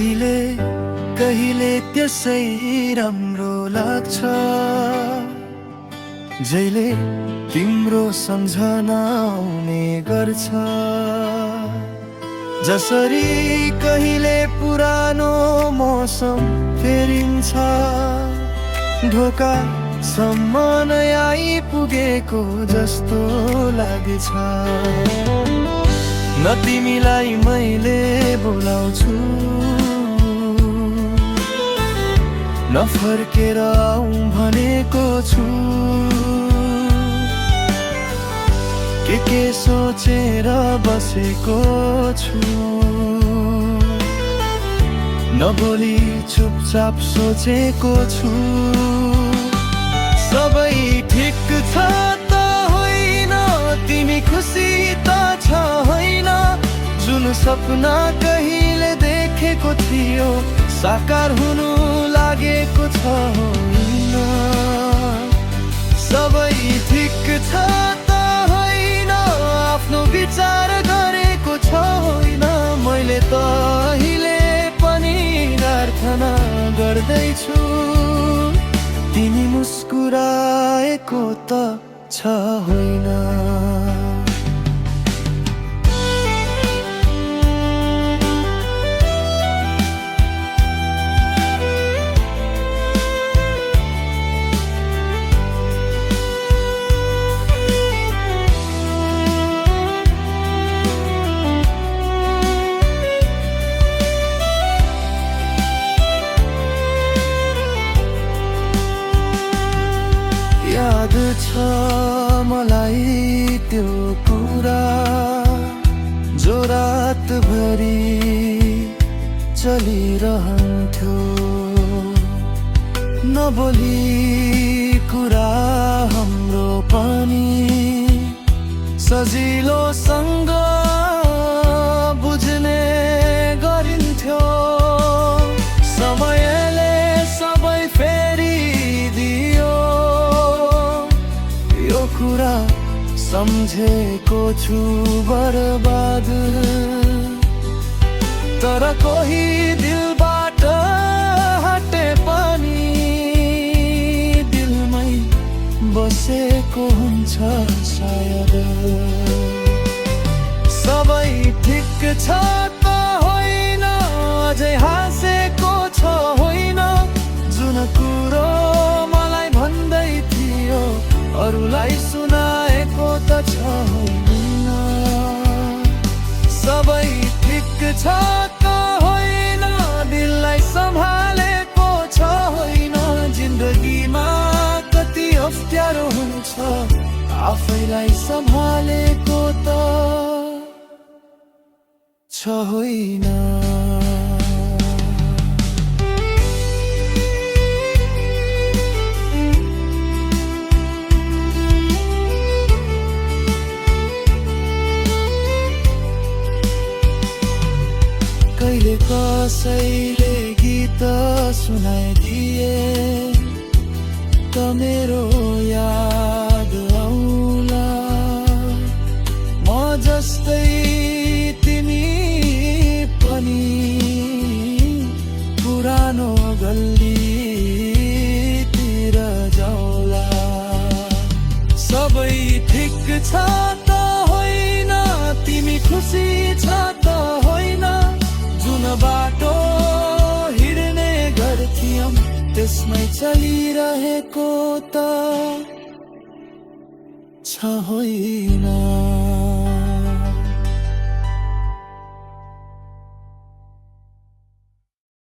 कहिले कहिले त्यसै राम्रो लाग्छ जहिले तिम्रो सम्झना आउने गर्छ। जसरी कहिले पुरानो मौसम फेरिन्छ, ढोका सम्म नै आइपुगेको जस्तो लाग्छ। न तिमीलाई मैले बोलाउँछु, न फर्केर आउँ भनेको छु। के सोचेर बसेको छु, नबोली चुपचाप सोचेको छु। सबै ठिक छ त होइन, तिमी खुसी त छ होइन। जुन सपना कहिले देखेको थियो साकार हुनु लागेको छ होइन। सबै ठिक छ त होइन, आफ्नो विचार गरेको छ होइन। मैले त अहिले पनि प्रार्थना गर्दैछु, तिमी मुस्कुराएको त छ होइन। याद छ मलाई त्यो कुरा, जो रातभरि चलिरहन्थ्यो। नबोली कुरा हाम्रो पनि सजिलोसँग बुझ्ने गरिन्थ्यो। समयले सबै फेरिदियो, यो कुरा सम्झेको छु बर्बाद। तर कोही दिलबाट हटे पनि दिलमै बसेको हुन्छ सायद। सबै ठिक छ त होइन, अझै हाँसेको छ होइन। जुन कुरो मलाई भन्दै थियो अरूलाई सुनाएको त छ होइन। सबै ठिक छ त होइन, दिललाई सम्हालेको छ होइन। जिन्दगीमा कति अप्ठ्यारो हुन्छ, आफैलाई सम्हालेको त छ होइन। कहिले कसैले गीत सुनाइदिए त मेरो याद आउला। म जस्तै तिमी पनि पुरानो गल्लीतिर जाउला। सबै ठिक छ त होइन, तिमी खुसी छ त होइन। जुन बाटो हिँड्ने गर्थ्यौं त्यसमै चलिरहेको त छ होइन।